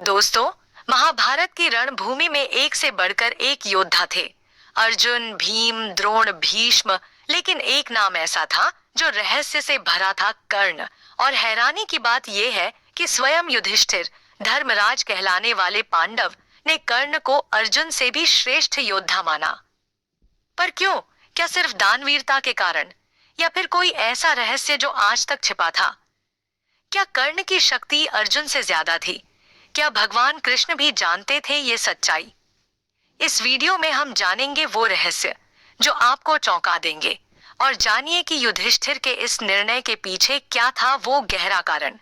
दोस्तों, महाभारत की रणभूमि में एक से बढ़कर एक योद्धा थे। अर्जुन, भीम, द्रोण, भीष्म। लेकिन एक नाम ऐसा था जो रहस्य से भरा था, कर्ण। और हैरानी की बात यह है कि स्वयं युधिष्ठिर, धर्मराज कहलाने वाले पांडव, ने कर्ण को अर्जुन से भी श्रेष्ठ योद्धा माना। पर क्यों? क्या सिर्फ दानवीरता के कारण, या फिर कोई ऐसा रहस्य जो आज तक छिपा था? क्या कर्ण की शक्ति अर्जुन से ज्यादा थी? क्या भगवान कृष्ण भी जानते थे ये सच्चाई? इस वीडियो में हम जानेंगे वो रहस्य जो आपको चौंका देंगे। और जानिए कि युधिष्ठिर के इस निर्णय के पीछे क्या था वो गहरा कारण।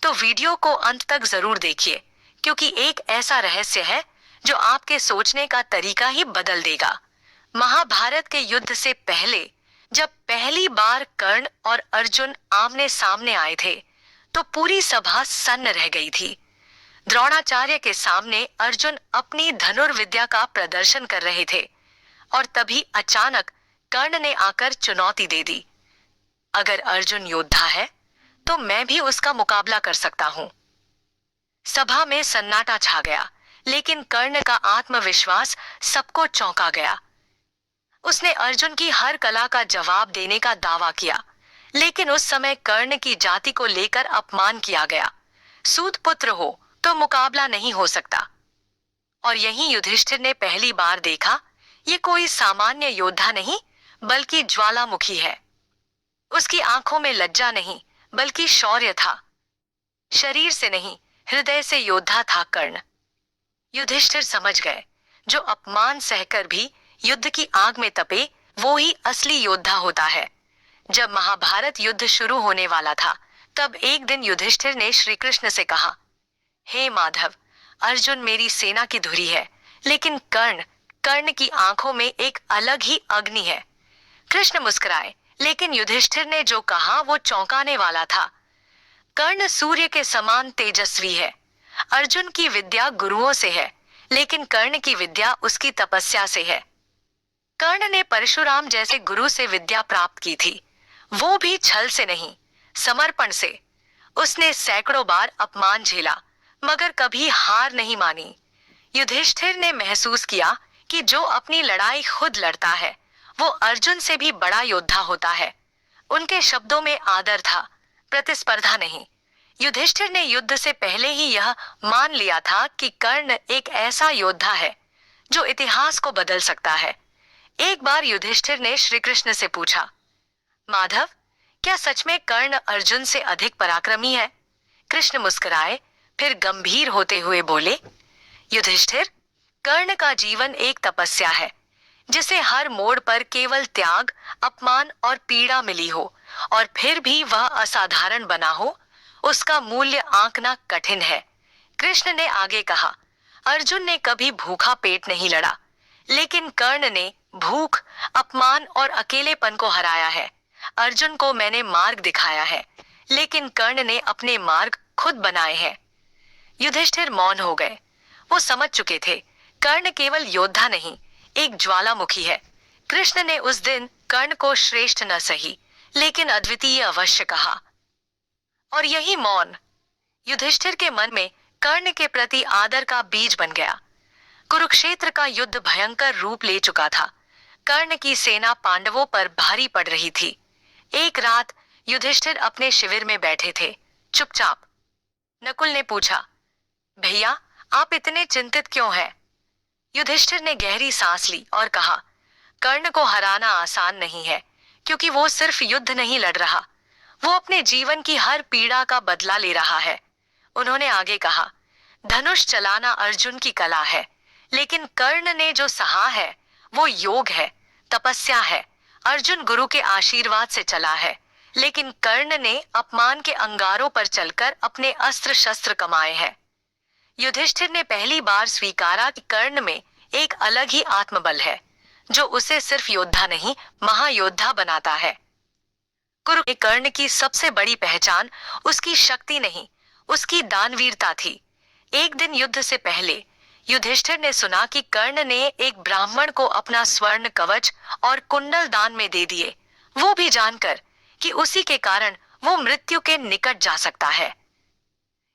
तो वीडियो को अंत तक जरूर देखिए, क्योंकि एक ऐसा रहस्य है जो आपके सोचने का तरीका ही बदल देगा। महाभारत के युद्ध से पहले, जब पहली बार कर्ण और अर्जुन आमने सामने आए थे, तो पूरी सभा सन्न रह गई थी। द्रोणाचार्य के सामने अर्जुन अपनी धनुर्विद्या का प्रदर्शन कर रहे थे, और तभी अचानक कर्ण ने आकर चुनौती दे दी। अगर अर्जुन योद्धा है, तो मैं भी उसका मुकाबला कर सकता हूँ। सभा में सन्नाटा छा गया, लेकिन कर्ण का आत्मविश्वास सबको चौंका गया। उसने अर्जुन की हर कला का जवाब देने का दावा किया, लेकिन उस समय कर्ण की जाति को लेकर अपमान किया गया। सूत पुत्र हो तो मुकाबला नहीं हो सकता। और यहीं युधिष्ठिर ने पहली बार देखा, ये कोई सामान्य योद्धा नहीं, बल्कि ज्वालामुखी है। उसकी आंखों में लज्जा नहीं, बल्कि शौर्य था। शरीर से नहीं, हृदय से योद्धा था कर्ण। युधिष्ठिर समझ गए, जो अपमान सहकर भी युद्ध की आग में तपे, वो ही असली योद्धा होता है। जब महाभारत युद्ध शुरू होने वाला था, तब एक दिन युधिष्ठिर ने श्री कृष्ण से कहा, हे माधव, अर्जुन मेरी सेना की धुरी है, लेकिन कर्ण की आंखों में एक अलग ही अग्नि है। कृष्ण मुस्कुराए, लेकिन युधिष्ठिर ने जो कहा वो चौंकाने वाला था। कर्ण सूर्य के समान तेजस्वी है। अर्जुन की विद्या गुरुओं से है, लेकिन कर्ण की विद्या उसकी तपस्या से है। कर्ण ने परशुराम जैसे गुरु से विद्या प्राप्त की थी, वो भी छल से नहीं, समर्पण से। उसने सैकड़ों बार अपमान झेला, मगर कभी हार नहीं मानी। युधिष्ठिर ने महसूस किया कि जो अपनी लड़ाई खुद लड़ता है, वो अर्जुन से भी बड़ा योद्धा होता है। उनके शब्दों में आदर था, प्रतिस्पर्धा नहीं। युधिष्ठिर ने युद्ध से पहले ही यह मान लिया था कि कर्ण एक ऐसा योद्धा है जो इतिहास को बदल सकता है। एक बार युधिष्ठिर ने श्री कृष्ण से पूछा, माधव, क्या सच में कर्ण अर्जुन से अधिक पराक्रमी है? कृष्ण मुस्कुराए, फिर गंभीर होते हुए बोले, युधिष्ठिर, कर्ण का जीवन एक तपस्या है, जिसे हर मोड़ पर केवल त्याग, अपमान और पीड़ा मिली हो, और फिर भी वह असाधारण बना हो, उसका मूल्य आंकना कठिन है। कृष्ण ने आगे कहा, अर्जुन ने कभी भूखा पेट नहीं लड़ा, लेकिन कर्ण ने भूख, अपमान और अकेलेपन को हराया है। अर्जुन को मैंने मार्ग दिखाया है, लेकिन कर्ण ने अपने मार्ग खुद बनाए हैं। युधिष्ठिर मौन हो गए। वो समझ चुके थे, कर्ण केवल योद्धा नहीं, एक ज्वालामुखी है। कृष्ण ने उस दिन कर्ण को श्रेष्ठ न सही, लेकिन अद्वितीय अवश्य कहा। और यही मौन युधिष्ठिर के मन में कर्ण के प्रति आदर का बीज बन गया। कुरुक्षेत्र का युद्ध भयंकर रूप ले चुका था। कर्ण की सेना पांडवों पर भारी पड़ रही थी। एक रात युधिष्ठिर अपने शिविर में बैठे थे, चुपचाप। नकुल ने पूछा, भैया, आप इतने चिंतित क्यों हैं? युधिष्ठिर ने गहरी सांस ली और कहा, कर्ण को हराना आसान नहीं है, क्योंकि वो सिर्फ युद्ध नहीं लड़ रहा, वो अपने जीवन की हर पीड़ा का बदला ले रहा है। उन्होंने आगे कहा, धनुष चलाना अर्जुन की कला है, लेकिन कर्ण ने जो सहा है वो योग है, तपस्या है। अर्जुन गुरु के आशीर्वाद से चला है, लेकिन कर्ण ने अपमान के अंगारों पर चलकर अपने अस्त्र शस्त्र कमाए हैं। युधिष्ठिर ने पहली बार स्वीकारा कि कर्ण में एक अलग ही आत्मबल है, जो उसे सिर्फ योद्धा नहीं, महायोद्धा बनाता है। कर्ण की सबसे बड़ी पहचान उसकी शक्ति नहीं, उसकी दानवीरता थी। एक दिन युद्ध से पहले युधिष्ठिर ने सुना कि कर्ण ने एक ब्राह्मण को अपना स्वर्ण कवच और कुंडल दान में दे दिए, वो भी जानकर कि उसी के कारण वो मृत्यु के निकट जा सकता है।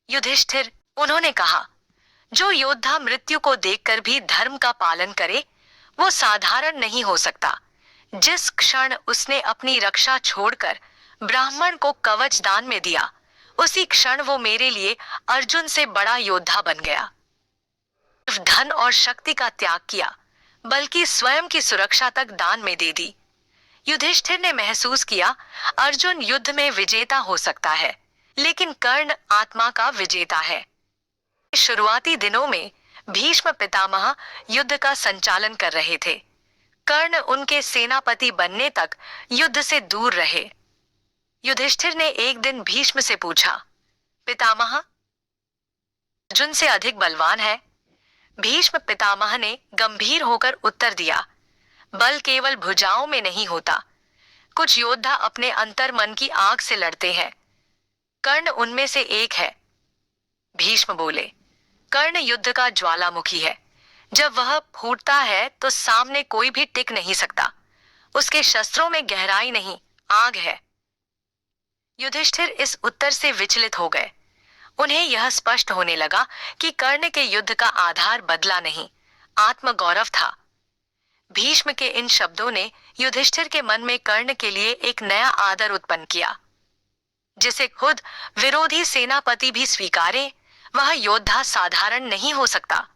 युधिष्ठिर, उन्होंने कहा, जो योद्धा मृत्यु को देखकर भी धर्म का पालन करे वो साधारण नहीं हो सकता। जिस क्षण उसने अपनी रक्षा छोड़कर ब्राह्मण को कवच दान में दिया, उसी क्षण वो मेरे लिए अर्जुन से बड़ा योद्धा बन गया। सिर्फ धन और शक्ति का त्याग किया, बल्कि स्वयं की सुरक्षा तक दान में दे दी। युधिष्ठिर ने महसूस किया अर्जुन युद्ध में विजेता हो सकता है, लेकिन कर्ण आत्मा का विजेता है। शुरुआती दिनों में भीष्म पितामह युद्ध का संचालन कर रहे थे। कर्ण उनके सेनापति बनने तक युद्ध से दूर रहे। युधिष्ठिर ने एक दिन भीष्म से पूछा, पितामह अर्जुन से अधिक बलवान है? भीष्म पितामह ने गंभीर होकर उत्तर दिया, बल केवल भुजाओं में नहीं होता, कुछ योद्धा अपने अंतर मन की आग से लड़ते हैं। कर्ण उनमें से एक है। भीष्म बोले, कर्ण युद्ध का ज्वालामुखी है। जब वह फूटता है तो सामने कोई भी टिक नहीं सकता। उसके शस्त्रों में गहराई नहीं, आग है। युधिष्ठिर इस उत्तर से विचलित हो गए। उन्हें यह स्पष्ट होने लगा कि कर्ण के युद्ध का आधार बदला नहीं, आत्मगौरव था। भीष्म के इन शब्दों ने युधिष्ठिर के मन में कर्ण के लिए एक नया आदर उत्पन्न किया। जिसे खुद विरोधी सेनापति भी स्वीकारे, वह योद्धा साधारण नहीं हो सकता।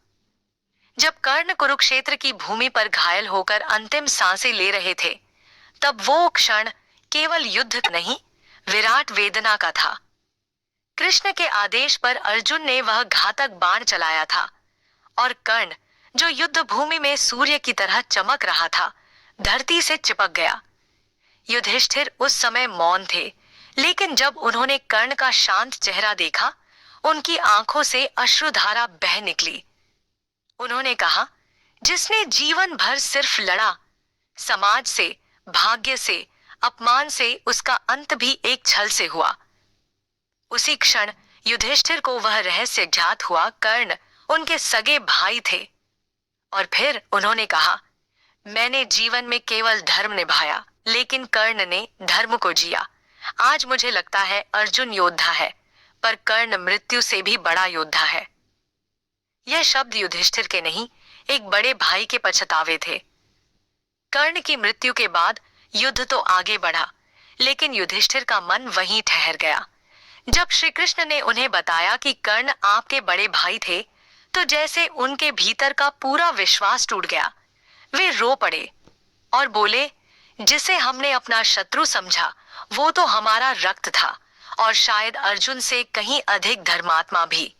जब कर्ण कुरुक्षेत्र की भूमि पर घायल होकर अंतिम सांसें ले रहे थे, तब वो क्षण केवल युद्ध नहीं, विराट वेदना का था। कृष्ण के आदेश पर अर्जुन ने वह घातक बाण चलाया था, और कर्ण जो युद्ध भूमि में सूर्य की तरह चमक रहा था, धरती से चिपक गया। युधिष्ठिर उस समय मौन थे, लेकिन जब उन्होंने कर्ण का शांत चेहरा देखा, उनकी आंखों से अश्रुधारा बह निकली। उन्होंने कहा, जिसने जीवन भर सिर्फ लड़ा, समाज से, भाग्य से, अपमान से, उसका अंत भी एक छल से हुआ। उसी क्षण युधिष्ठिर को वह रहस्य ज्ञात हुआ, कर्ण उनके सगे भाई थे। और फिर उन्होंने कहा, मैंने जीवन में केवल धर्म निभाया, लेकिन कर्ण ने धर्म को जिया। आज मुझे लगता है अर्जुन योद्धा है, पर कर्ण मृत्यु से भी बड़ा योद्धा है। यह शब्द युधिष्ठिर के नहीं, एक बड़े भाई के पछतावे थे। कर्ण की मृत्यु के बाद युद्ध तो आगे बढ़ा, लेकिन युधिष्ठिर का मन वहीं ठहर गया। जब श्री कृष्ण ने उन्हें बताया कि कर्ण आपके बड़े भाई थे, तो जैसे उनके भीतर का पूरा विश्वास टूट गया। वे रो पड़े और बोले, जिसे हमने अपना शत्रु समझा, वो तो हमारा रक्त था, और शायद अर्जुन से कहीं अधिक धर्मात्मा भी।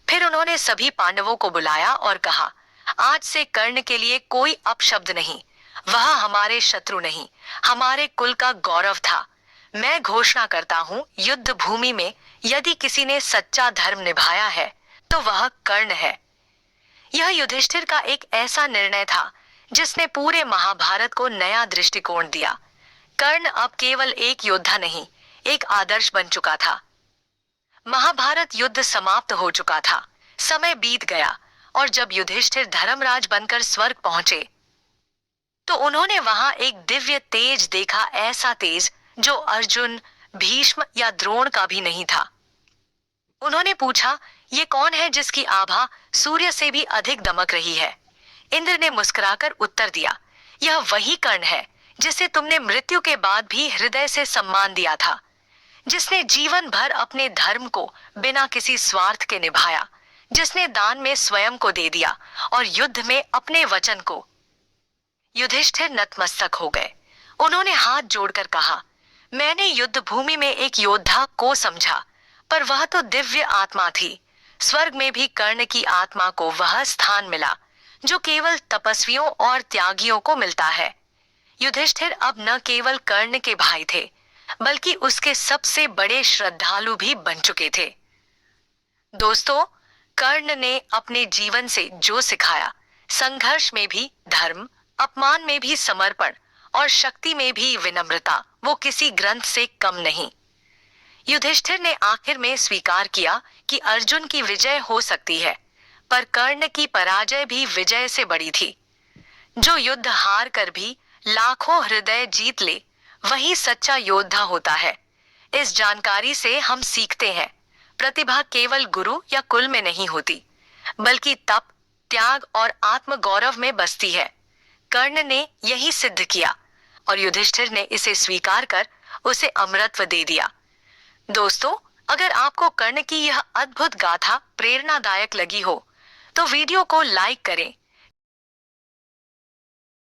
फिर उन्होंने सभी पांडवों को बुलाया और कहा, आज से कर्ण के लिए कोई अपशब्द नहीं। वह हमारे शत्रु नहीं, हमारे कुल का गौरव था। मैं घोषणा करता हूँ, युद्ध भूमि में यदि किसी ने सच्चा धर्म निभाया है, तो वह कर्ण है। यह युधिष्ठिर का एक ऐसा निर्णय था जिसने पूरे महाभारत को नया दृष्टिकोण दिया। कर्ण अब केवल एक योद्धा नहीं, एक आदर्श बन चुका था। महाभारत युद्ध समाप्त हो चुका था, समय बीत गया, और जब युधिष्ठिर धर्मराज बनकर स्वर्ग पहुंचे, तो उन्होंने वहां एक दिव्य तेज देखा, ऐसा तेज जो अर्जुन, भीष्म या द्रोण का भी नहीं था। उन्होंने पूछा, ये कौन है जिसकी आभा सूर्य से भी अधिक दमक रही है? इंद्र ने मुस्कुराकर उत्तर दिया, यह वही कर्ण है जिसे तुमने मृत्यु के बाद भी हृदय से सम्मान दिया था, जिसने जीवन भर अपने धर्म को बिना किसी स्वार्थ के निभाया, जिसने दान में स्वयं को दे दिया और युद्ध में अपने वचन को। युधिष्ठिर नतमस्तक हो गए। उन्होंने हाथ जोड़कर कहा, मैंने युद्ध भूमि में एक योद्धा को समझा, पर वह तो दिव्य आत्मा थी। स्वर्ग में भी कर्ण की आत्मा को वह स्थान मिला जो केवल तपस्वियों और त्यागियों को मिलता है। युधिष्ठिर अब न केवल कर्ण के भाई थे, बल्कि उसके सबसे बड़े श्रद्धालु भी बन चुके थे। दोस्तों, कर्ण ने अपने जीवन से जो सिखाया, संघर्ष में भी धर्म, अपमान में भी समर्पण और शक्ति में भी विनम्रता, वो किसी ग्रंथ से कम नहीं। युधिष्ठिर ने आखिर में स्वीकार किया कि अर्जुन की विजय हो सकती है, पर कर्ण की पराजय भी विजय से बड़ी थी। जो युद्ध हार कर भी लाखों हृदय जीत ले, वही सच्चा योद्धा होता है। इस जानकारी से हम सीखते हैं, प्रतिभा केवल गुरु या कुल में नहीं होती, बल्कि तप, त्याग और आत्म गौरव में बसती है। कर्ण ने यही सिद्ध किया और युधिष्ठिर ने इसे स्वीकार कर उसे अमरत्व दे दिया। दोस्तों, अगर आपको कर्ण की यह अद्भुत गाथा प्रेरणादायक लगी हो तो वीडियो को लाइक करें